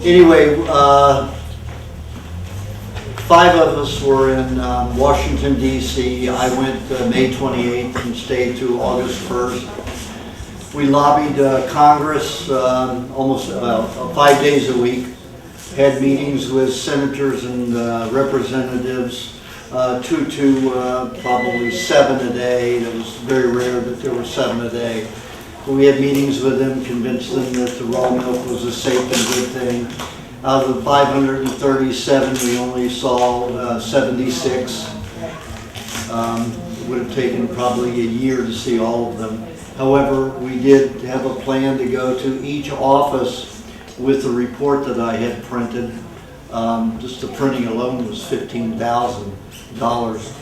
Anyway, 5 of us were in Washington, D.C. I went May 28th and stayed to August 1st. We lobbied Congress almost 5 days a week, had meetings with senators and representatives, 2 to probably 7 a day. It was very rare that there were 7 a day. We had meetings with them, convinced them that the raw milk was a safe and good thing. Out of the 537, we only saw 76. It would have taken probably a year to see all of them. However, we did have a plan to go to each office with the report that I had printed. Just the printing alone was $15,000.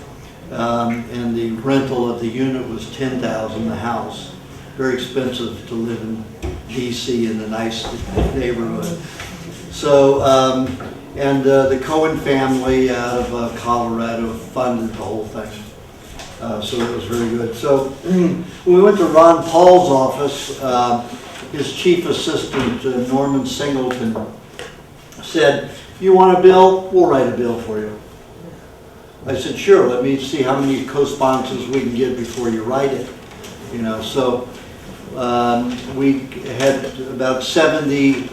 And the rental of the unit was $10,000 the house. Very expensive to live in DC in a nice neighborhood. So, the Cohen family out of Colorado funded the whole thing. So it was very good. So when we went to Ron Paul's office, his chief assistant, Norman Singleton, said, "You want a bill? We'll write a bill for you." I said, "Sure, let me see how many co-sponsors we can get before you write it." You know, so we had about 70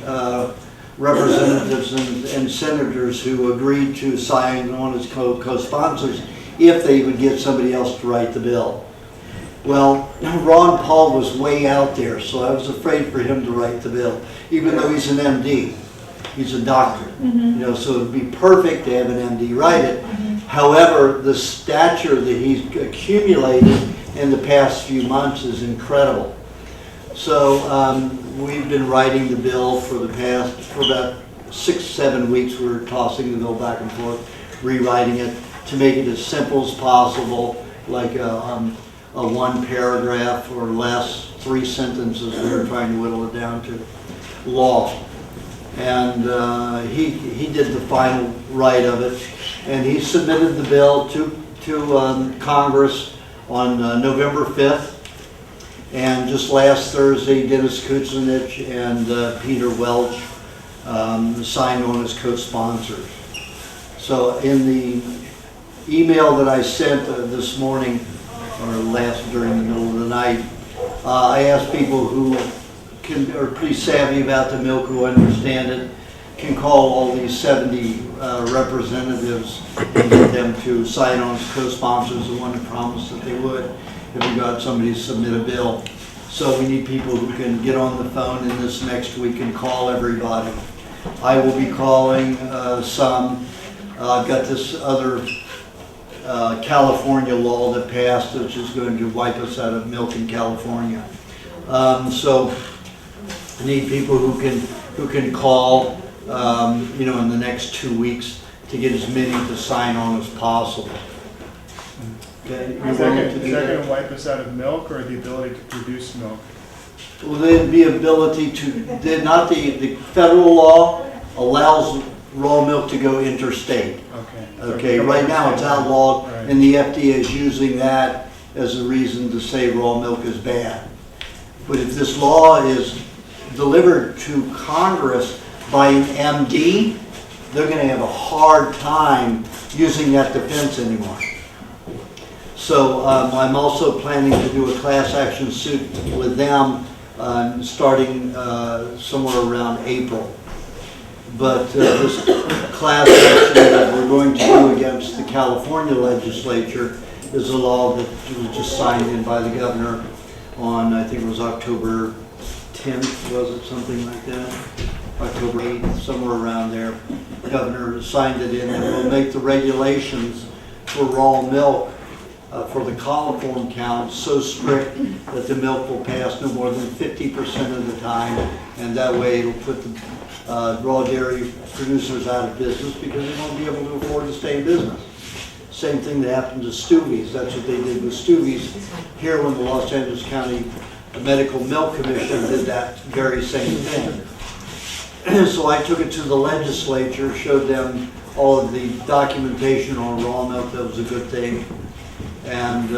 representatives and senators who agreed to sign on as co-sponsors if they would get somebody else to write the bill. Well, Ron Paul was way out there, so I was afraid for him to write the bill, even though he's an MD. He's a doctor, you know, so it'd be perfect to have an MD write it. However, the stature that he's accumulated in the past few months is incredible. So we've been writing the bill for about 6-7 weeks. We were tossing the bill back and forth, rewriting it to make it as simple as possible, like a 1 paragraph or less, 3 sentences. We were trying to whittle it down to law. And he did the final write of it, and he submitted the bill to Congress on November 5th. And just last Thursday, Dennis Kucinich and Peter Welch signed on as co-sponsors. So in the email that I sent this morning, or during the middle of the night, I asked people who are pretty savvy about the milk, who understand it, can call all these 70 representatives and get them to sign on as co-sponsors. The one who promised that they would, if we got somebody to submit a bill. So we need people who can get on the phone in this next week and call everybody. I will be calling some. I've got this other California law that passed, which is going to wipe us out of milk in California. So I need people who can call, you know, in the next 2 weeks to get as many to sign on as possible. Okay. Is that going to wipe us out of milk, or the ability to produce milk? Well, the ability to, the federal law allows raw milk to go interstate. Okay, right now it's outlawed, right, and the FDA is using that as a reason to say raw milk is bad. But if this law is delivered to Congress by an MD, they're going to have a hard time using that defense anymore. So I'm also planning to do a class action suit with them starting somewhere around April. But this class action that we're going to do against the California legislature is a law that was just signed in by the governor on, I think it was October 10th, was it, something like that? October 8th, somewhere around there. The governor signed it in, and will make the regulations for raw milk for the coliform count so strict that the milk will pass no more than 50% of the time, and that way it'll put the raw dairy producers out of business because they won't be able to afford to stay in business. Same thing that happened to Stewie's. That's what they did with Stewie's here when the Los Angeles County Medical Milk Commission did that very same thing. So I took it to the legislature, showed them all of the documentation on raw milk. That was a good thing. And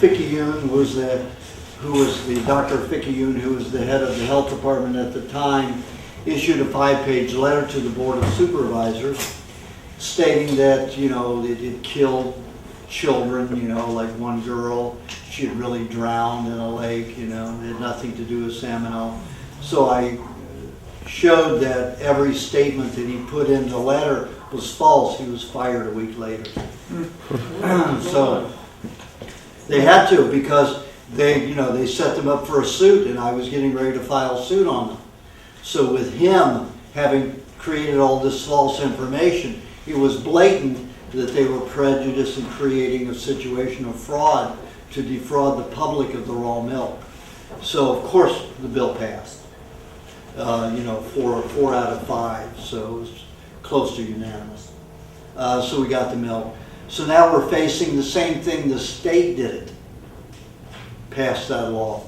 Fickiyoon was Dr. Fickiyoon, who was the head of the health department at the time. issued a 5-page letter to the Board of Supervisors stating that, you know, it killed children, you know, like one girl, she had really drowned in a lake, you know, it had nothing to do with salmonella. So I showed that every statement that he put in the letter was false. He was fired a week later. So they had to, because they set them up for a suit, and I was getting ready to file suit on them. So with him having created all this false information, it was blatant that they were prejudiced in creating a situation of fraud to defraud the public of the raw milk. So of course the bill passed. 4 out of 5, so it was close to unanimous. So we got the milk. So now we're facing the same thing the state did it, passed that law.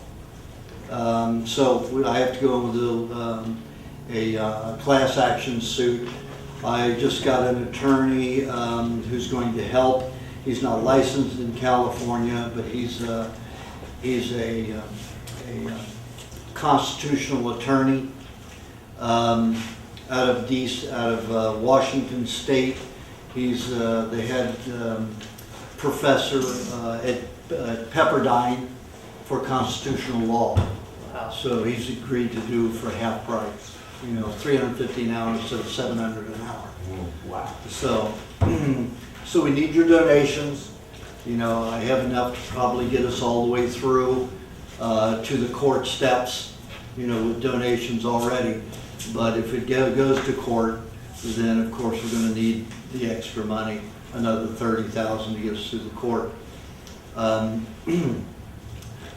So I have to go with a class action suit. I just got an attorney who's going to help. He's not licensed in California, but he's a constitutional attorney out of Washington State. He's the head professor at Pepperdine for constitutional law. Wow. So he's agreed to do for half price, $350 an hour instead of $700 an hour. Wow. So, so we need your donations. I have enough to probably get us all the way through to the court steps, with donations already. But if it goes to court, then of course we're going to need the extra money, another $30,000 to get us through the court.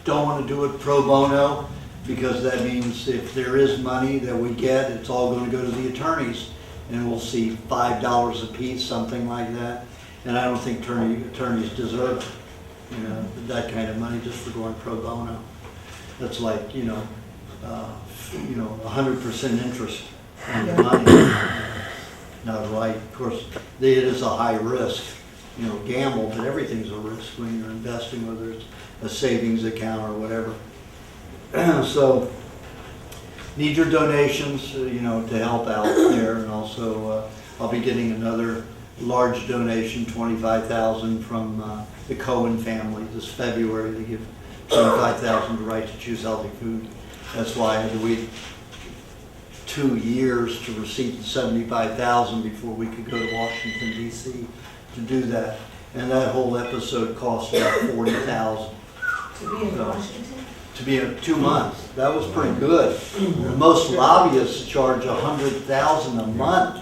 Don't want to do it pro bono, because that means if there is money that we get, it's all going to go to the attorneys, and we'll see $5 a piece, something like that. And I don't think attorneys deserve that kind of money just for going pro bono. That's like 100% interest on the money. Not right. Of course, it is a high risk, gamble, but everything's a risk when you're investing, whether it's a savings account or whatever. So, need your donations, to help out there, and also I'll be getting another large donation, $25,000 from the Cohen family this February. They give $25,000 to Right to Choose Healthy Food. That's why I had to wait 2 years to receive the $75,000 before we could go to Washington, D.C. to do that. And that whole episode cost about $40,000. To be in Washington? To be in 2 months. That was pretty good. Most lobbyists charge $100,000 a month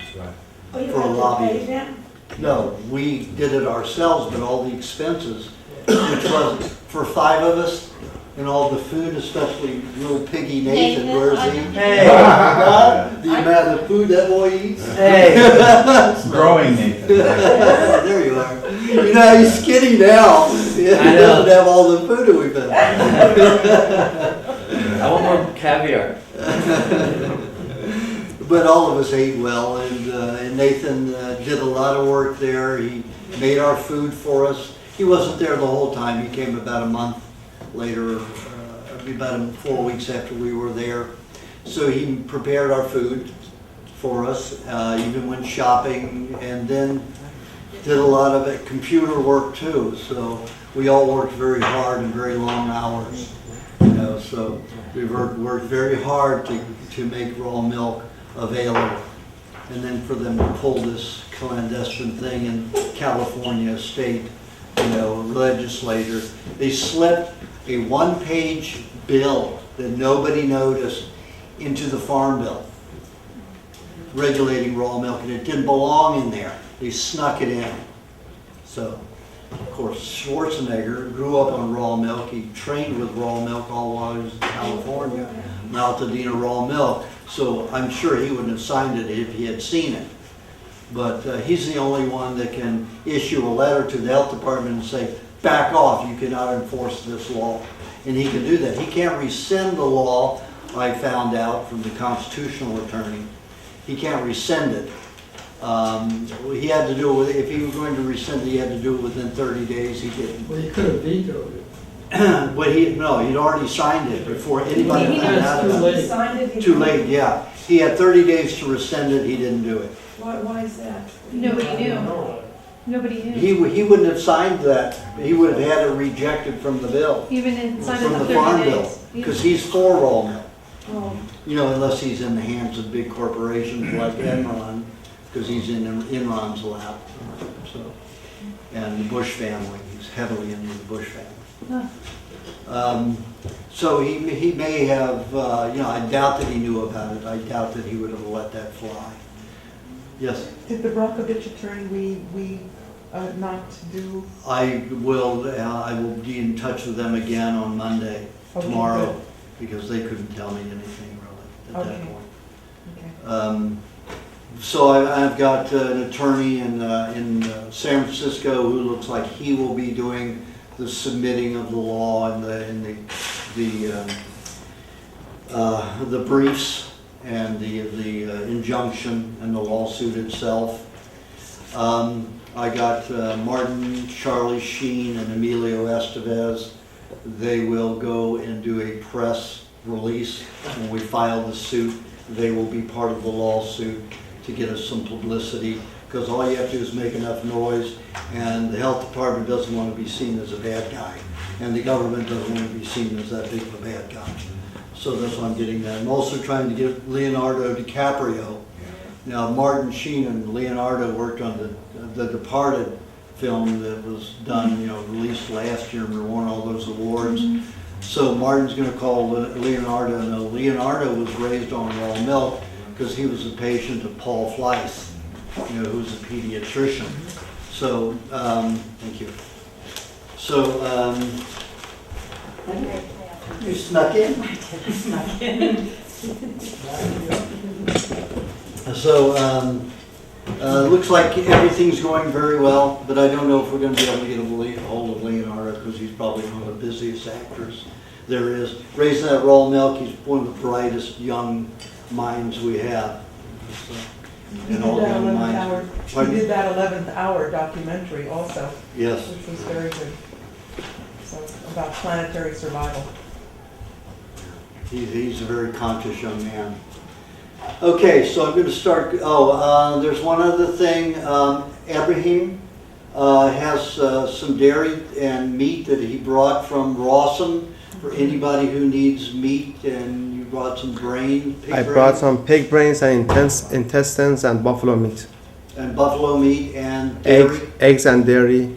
Oh, you for a have to lobby. pay them? No, we did it ourselves, but all the expenses, which was for 5 of us, and all the food, especially little piggy Nathan, Nathan, where's he? Hey. Oh my God, the amount of food that boy eats. Hey. Growing Nathan. There you are. He's skinny now. He I know. doesn't have all the food that we've had. I want more caviar. But all of us ate well, and Nathan did a lot of work there. He made our food for us. He wasn't there the whole time. He came about a month later, about 4 weeks after we were there. So he prepared our food for us, even went shopping, and then did a lot of it, computer work too. So we all worked very hard and very long hours. So we worked very hard to make raw milk available. And then for them to pull this clandestine thing in California state, legislator, they slipped a 1-page bill that nobody noticed into the farm bill, regulating raw milk, and it didn't belong in there. They snuck it in. So, of course, Schwarzenegger grew up on raw milk. He trained with raw milk all while he was in California, Altadena raw milk. So I'm sure he wouldn't have signed it if he had seen it. But he's the only one that can issue a letter to the health department and say, back off, you cannot enforce this law. And he can do that. He can't rescind the law, I found out from the constitutional attorney. He can't rescind it. He had to do it if he was going to rescind it, he had to do it within 30 days. He didn't. Well, you could have vetoed it. But he'd already signed it before anybody He found out about it. signed it. he- Too late, yeah. He had 30 days to rescind it, he didn't do it. Why is that? Nobody knew. Nobody knew. He wouldn't have signed that, he would have had it rejected from the bill, Even inside from of the the farm 30 bill, days. because he's for raw milk. Oh, You know, unless he's in the hands of big corporations like Enron, because he's in Enron's lap, so. And the Bush family, he's heavily into the Bush family. So he may have, I doubt that he knew about it. I doubt that he would have let that fly. Yes, Did the Brockovich attorney, we not do? I will be in touch with them again on Monday, Okay, tomorrow, good. because they couldn't tell me anything really at that Okay. point. Okay. So I've got an attorney in San Francisco who looks like he will be doing the submitting of the law and the briefs and the injunction and the lawsuit itself. I got Martin, Charlie Sheen, and Emilio Estevez. They will go and do a press release when we file the suit. They will be part of the lawsuit to get us some publicity, because all you have to do is make enough noise, and the health department doesn't want to be seen as a bad guy, and the government doesn't want to be seen as that big of a bad guy. So that's why I'm getting that. I'm also trying to get Leonardo DiCaprio. Now, Martin Sheen and Leonardo worked on the Departed film that was done, released last year and won all those awards. So Martin's going to call Leonardo. Now, Leonardo was raised on raw milk because he was a patient of Paul Fleiss, who's a pediatrician. So, thank you. So, you snuck in? So, looks like everything's going very well, but I don't know if we're going to be able to get a hold of Leonardo, because he's probably one of the busiest actors there is. Raising that raw milk, he's one of the brightest young minds we have. So, He did all that young 11th minds. hour, Pardon? he did that 11th hour documentary also, Yes. which was very good. So, about planetary survival. He's a very conscious young man. Okay, so I'm going to start. There's one other thing. Abraham has some dairy and meat that he brought from Rawson for anybody who needs meat, and you brought some pig I brain, brought some pig brains and intestines and buffalo meat. and buffalo meat and dairy. Eggs and dairy.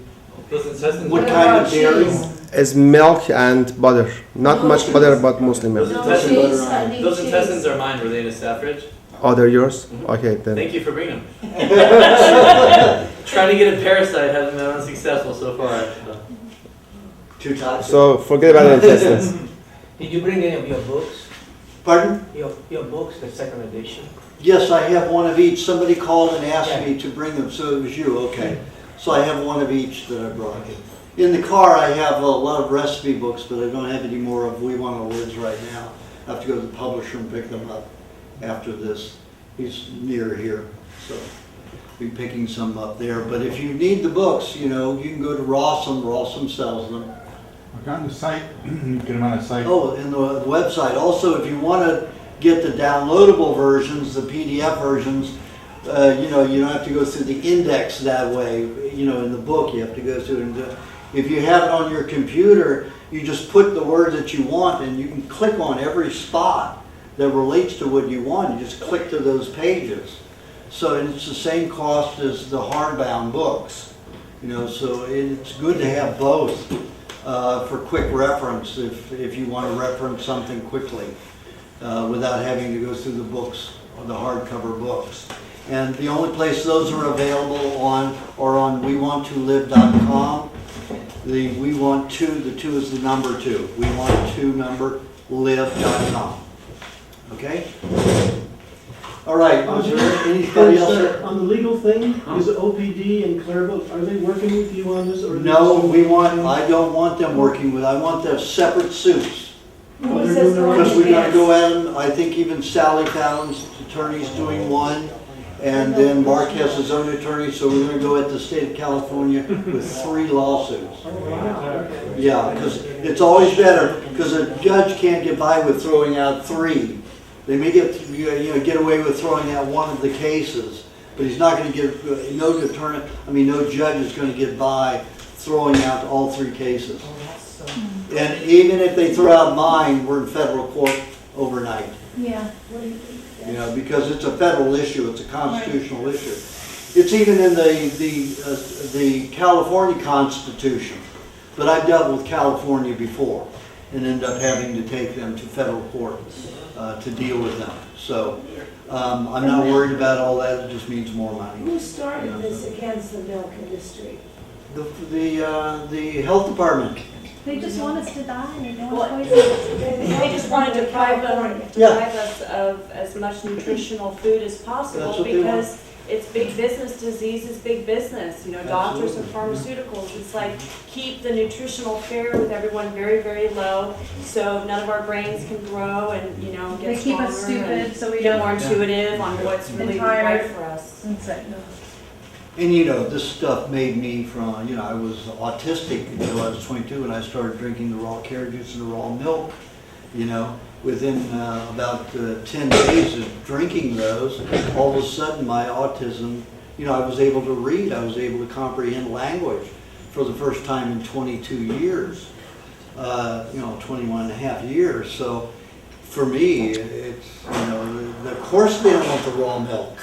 Those intestines What are kind about of dairy? cheese? Is milk and butter. Not No much cheese. butter, but mostly milk. No Doesn't cheese, butter I on need those cheese. intestines are mine. Were they in a staff fridge? Oh, they're yours? Okay, then. Thank you for bringing them. Trying to get a parasite hasn't been unsuccessful so far. Too toxic. So forget about the intestines. Did you bring any of your books? Pardon? Your books, the second edition? Yes, I have one of each. Somebody called and asked me to bring them, so it was you, okay. So I have one of each that I brought. In the car, I have a lot of recipe books, but I don't have any more of We Want to Lives right now. I have to go to the publisher and pick them up after this. He's near here, so I'll be picking some up there. But if you need the books, you can go to Rawson. Rawson sells them. I've gotten the site, you get them on the site. Oh, and the website. Also, if you want to get the downloadable versions, the PDF versions, you don't have to go through the index that way. In the book, you have to go through. And if you have it on your computer, you just put the word that you want, and you can click on every spot that relates to what you want. You just click to those pages. So it's the same cost as the hardbound books. So it's good to have both. For quick reference, if you want to reference something quickly, without having to go through the books, or the hardcover books. And the only place those are available on are on WeWantToLive.com. The We Want To, the 2 is the number 2. WeWantToNumberLive.com. Okay? All right, was there anybody else? On the legal thing, is OPD and Clairvaux, are they working with you on this? Or No, I don't want them working with, I want them separate suits. Who is this going Because we're gonna against? go at them, I think even Sally Fallon's attorney's doing one, And then Mark has his own attorney, so we're gonna go at the state of California with 3 lawsuits. Yeah, because it's always better, because a judge can't get by with throwing out 3. They may get away with throwing out one of the cases, but he's not gonna give, no judge is gonna get by throwing out all 3 cases. And even if they throw out mine, we're in federal court overnight. Yeah. Because it's a federal issue, it's a constitutional issue. It's even in the California Constitution, but I've dealt with California before and ended up having to take them to federal court to deal with them. So I'm not worried about all that, it just means more money. Who started this against the milk industry? The health department. They just want us to die and they don't Well, want poison. They just want to deprive Yeah. us of as much nutritional food as That's possible what they want. because it's big business, disease is big business, doctors and pharmaceuticals. It's like keep the nutritional fare with everyone very, very low so none of our brains can grow and, get They keep us stronger and stupid so we get don't. more intuitive on what's really tired. right for us. It's like, no. And this stuff made me from, I was autistic until I was 22 and I started drinking the raw carrot juice and the raw milk. Within about 10 days of drinking those, all of a sudden my autism, I was able to read, I was able to comprehend language for the first time in 22 years, 21 and a half years. So for me, it's, of course they don't want the raw milk.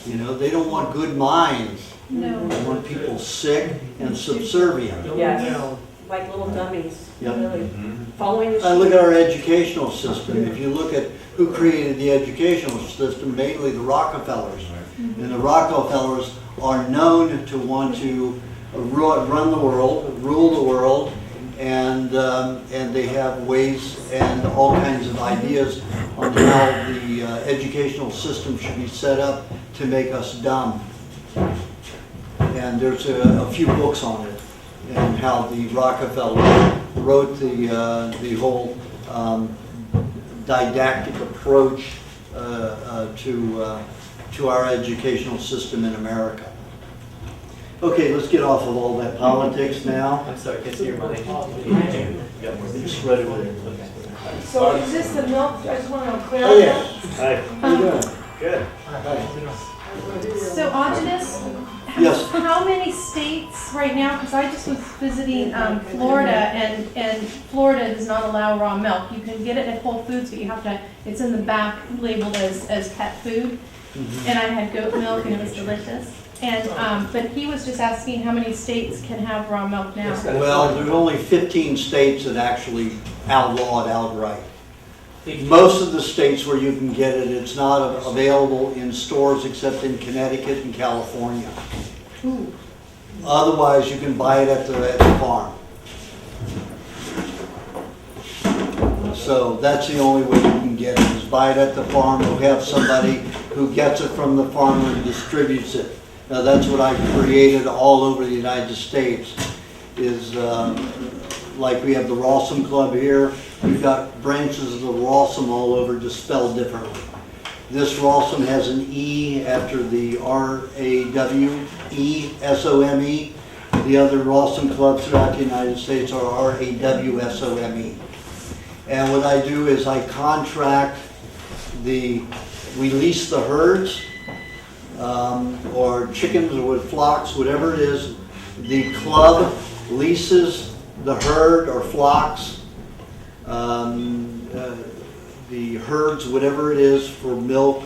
They don't want good minds. No. They want people sick and subservient. Yes, like little dummies, Yep. really. Following the I look at our educational system. If you look at who created the educational system, mainly the Rockefellers. And the Rockefellers are known to want to run the world, rule the world, and they have ways and all kinds of ideas on how the educational system should be set up to make us dumb. And there's a few books on it and how the Rockefellers wrote the whole didactic approach to our educational system in America. Okay, let's get off of all that politics now. I'm sorry, can I see your money? It's right over there. So is this the milk, I just want to clarify? Oh, yeah. Hi, how you doing? Good. So Aajonus, Yes. how many states right now, because I just was visiting Florida and Florida does not allow raw milk. You can get it at Whole Foods, but you have to, it's in the back labeled as pet food. And I had goat milk and it was delicious. And, but he was just asking how many states can have raw milk now. Well, there's only 15 states that actually outlaw it outright. Most of the states where you can get it, it's not available in stores except in Connecticut and California. Ooh. Otherwise, you can buy it at the farm. So that's the only way you can get it, is buy it at the farm or have somebody who gets it from the farmer and distributes it. Now that's what I created all over the United States, is like we have the Rawsome Club here, we've got branches of the Rawsome all over, just spelled differently. This Rawsome has an E after the R-A-W-E-S-O-M-E. The other Rawsome clubs throughout the United States are R-A-W-S-O-M-E. And what I do is I contract we lease the herds, or chickens or flocks, whatever it is. The club leases the herd or flocks, the herds, whatever it is, for milk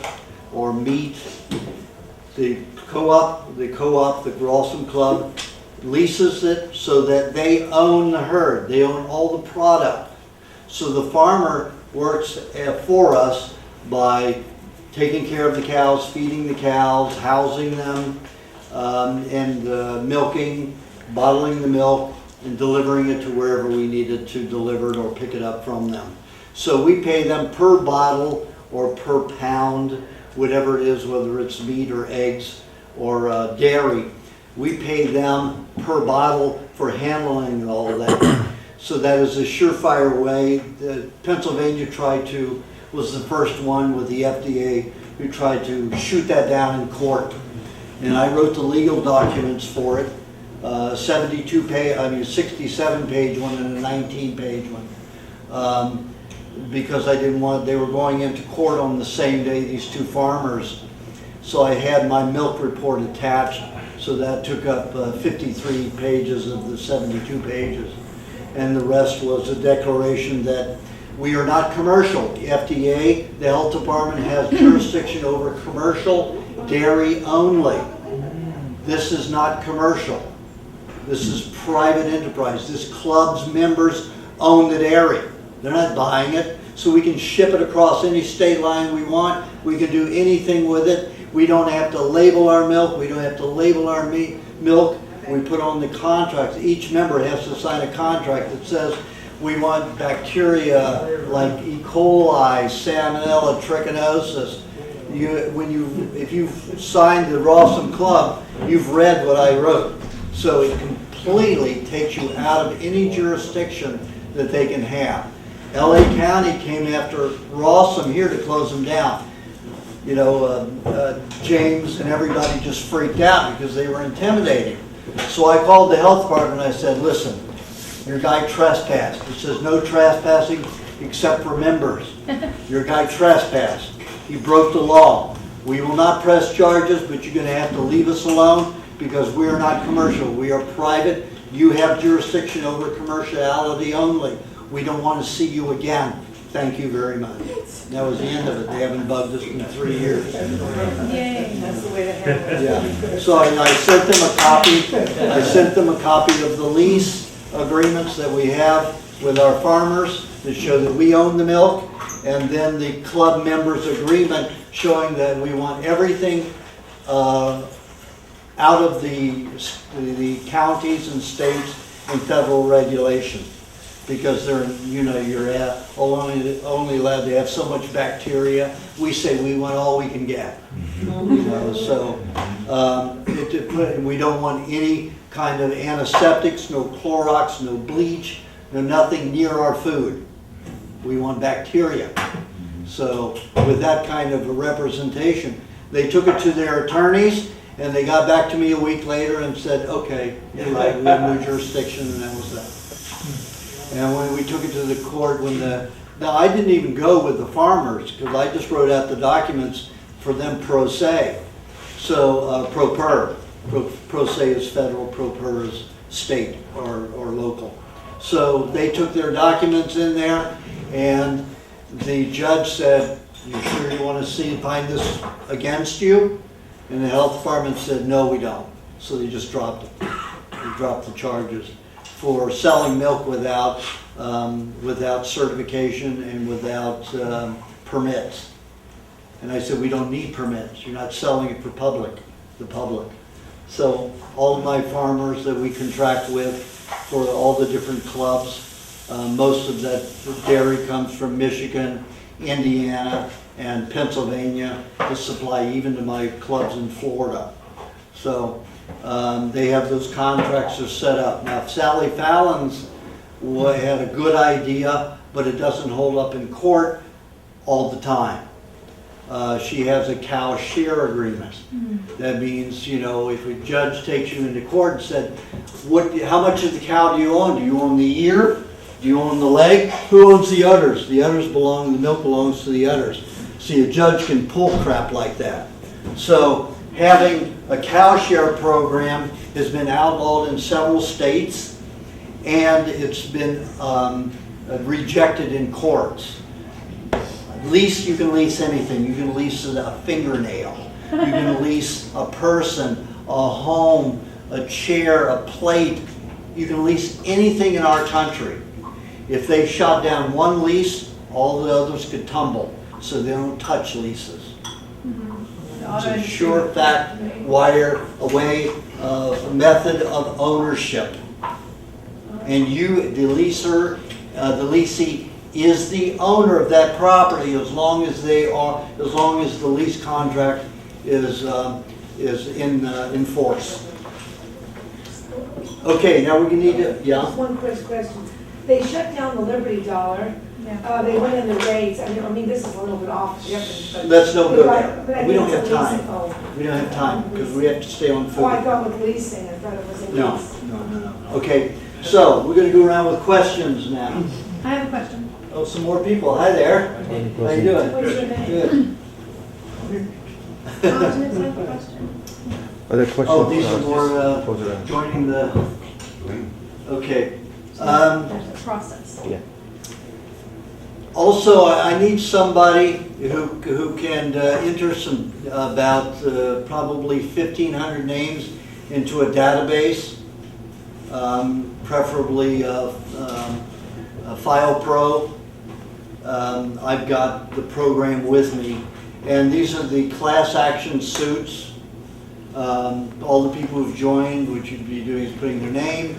or meat. The co-op, the Rawsome Club, leases it so that they own the herd. They own all the product. So the farmer works for us by taking care of the cows, feeding the cows, housing them, and milking, bottling the milk, and delivering it to wherever we need it to deliver it or pick it up from them. So we pay them per bottle or per pound, whatever it is, whether it's meat or eggs or dairy. We pay them per bottle for handling all of that. So that is a surefire way. Pennsylvania was the first one with the FDA who tried to shoot that down in court. And I wrote the legal documents for it, 67-page one and a 19-page one. Because I didn't want, they were going into court on the same day, these two farmers. So I had my milk report attached, so that took up 53 pages of the 72 pages. And the rest was a declaration that we are not commercial. The FDA, the health department, has jurisdiction over commercial dairy only. This is not commercial. This is private enterprise. This club's members own the dairy. They're not buying it. So we can ship it across any state line we want. We can do anything with it. We don't have to label our milk. We don't have to label our milk. We put on the contracts. Each member has to sign a contract that says we want bacteria like E. coli, salmonella, trichinosis. If you've signed the Rawsome Club, you've read what I wrote. So it completely takes you out of any jurisdiction that they can have. LA County came after Rawsome here to close them down. You know, James and everybody just freaked out because they were intimidating. So I called the health department and I said, listen, your guy trespassed. It says no trespassing except for members. Your guy trespassed. He broke the law. We will not press charges, but you're going to have to leave us alone because we are not commercial. We are private. You have jurisdiction over commerciality only. We don't want to see you again. Thank you very much. That was the end of it. They haven't bugged us in 3 years. Yay. That's the way to handle it. Yeah. So I sent them a copy. I sent them a copy of the lease agreements that we have with our farmers that show that we own the milk, and then the club members agreement showing that we want everything out of the counties and states and federal regulation. Because they're, you know, you're only allowed to have so much bacteria. We say we want all we can get. You know, so we don't want any kind of antiseptics, no Clorox, no bleach, no nothing near our food. We want bacteria. So with that kind of a representation, they took it to their attorneys, and they got back to me a week later and said, okay, you're right, we have no jurisdiction, and that was that. And when we took it to the court, now I didn't even go with the farmers because I just wrote out the documents for them pro se. So pro per. Pro se is federal, pro per is state or local. So they took their documents in there, and the judge said, you sure you want to find this against you? And the health department said, no, we don't. So they just dropped it. They dropped the charges for selling milk without certification and without permits. And I said, we don't need permits. You're not selling it for the public. So all of my farmers that we contract with for all the different clubs, most of that dairy comes from Michigan, Indiana, and Pennsylvania to supply even to my clubs in Florida. So they have those contracts are set up. Now, Sally Fallon's had a good idea, but it doesn't hold up in court all the time. She has a cow share agreement. That means, you know, if a judge takes you into court and said, how much of the cow do you own? Do you own the ear? Do you own the leg? Who owns the udders? The milk belongs to the udders. See, a judge can pull crap like that. So having a cow share program has been outlawed in several states, and it's been rejected in courts. Lease, you can lease anything. You can lease a fingernail. You can lease a person, a home, a chair, a plate. You can lease anything in our country. If they shot down one lease, all the others could tumble. So they don't touch leases. It's a sure fact, method of ownership. And you, the leaser, the leasee, is the owner of that property as long as the lease contract is in force. Okay, now we need to, yeah. Just one quick question. They shut down the Liberty Dollar, Yeah. They went in the rates, I mean, this is a little bit off, different, but. Let's don't go But there. I We don't think have it's a time. leasing. Oh. We don't have time, because we have to stay on Oh, I food. thought with leasing, I thought it was a No, lease. no. Okay, so we're gonna go around with questions now. I have a question. Oh, some more people. Hi there. How you doing? What's your name? Good. Aajonus, I have a question. Other questions? Oh, these are more Close it down. joining the, okay. There's a process. Also, I need somebody who can enter some, about probably 1,500 names into a database, preferably a File Pro. I've got the program with me, and these are the class action suits. All the people who've joined, what you'd be doing is putting their name,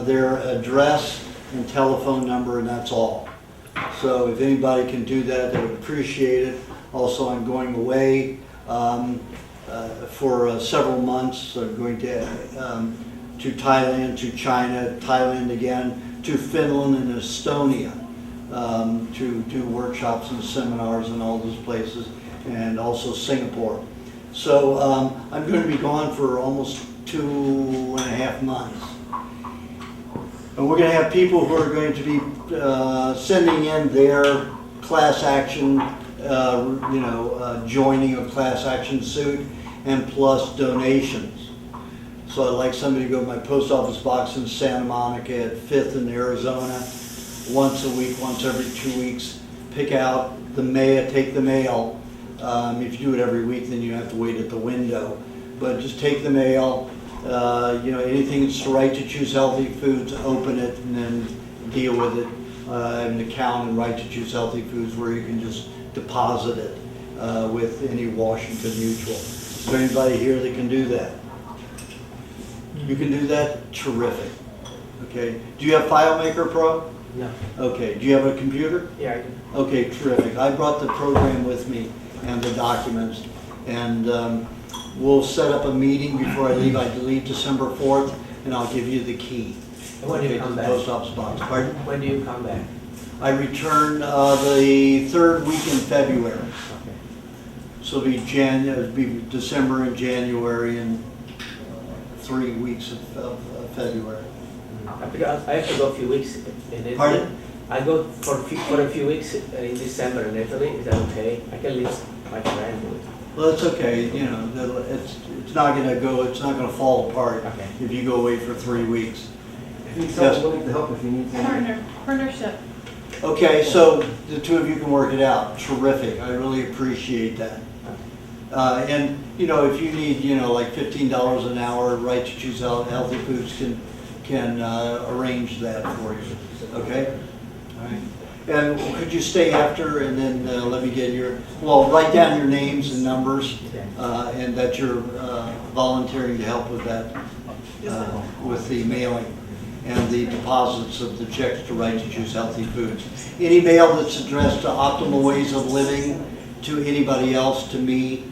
their address, and telephone number, and that's all. So if anybody can do that, I would appreciate it. Also, I'm going away for several months. I'm going to Thailand, to China, Thailand again, to Finland and Estonia, to do workshops and seminars and all those places, and also Singapore. So I'm going to be gone for almost 2.5 months. And we're going to have people who are going to be sending in their class action, joining a class action suit, and plus donations. So I'd like somebody to go to my post office box in Santa Monica at 5th in Arizona, once a week, once every 2 weeks, pick out the mail, take the mail. If you do it every week, then you have to wait at the window. But just take the mail, anything that's the right to choose healthy foods, open it and then deal with it. I have an account in Right to Choose Healthy Foods where you can just deposit it with any Washington Mutual. Is there anybody here that can do that? You can do that? Terrific. Okay. Do you have FileMaker Pro? No. Okay. Do you have a computer? Yeah, I do. Okay, terrific. I brought the program with me and the documents, and we'll set up a meeting before I leave. I leave December 4th, and I'll give you the key. And when do you Okay, come to the back? post office box. Pardon? When do you come back? I return the third week in February. Okay. So it'll be December and January and 3 weeks of February. Because I have to go a few weeks in Italy. Pardon? I go for a few weeks in December in Italy. Is that okay? I can leave my friend with. Well, it's okay. It's not gonna fall apart Okay. if you go away for 3 weeks. He's Yes. willing to help if you need Partnership. Okay, so the two of you can work it out. Terrific. I really appreciate that. And if you need, like $15 an hour, Right to Choose Healthy Foods can arrange that for you. Okay? All right. And could you stay after and then let me get write down your names and numbers, and that you're volunteering to help with that, with the mailing and the deposits of the checks to Right to Choose Healthy Foods. Any mail that's addressed to Optimal Ways of Living, to anybody else, to me,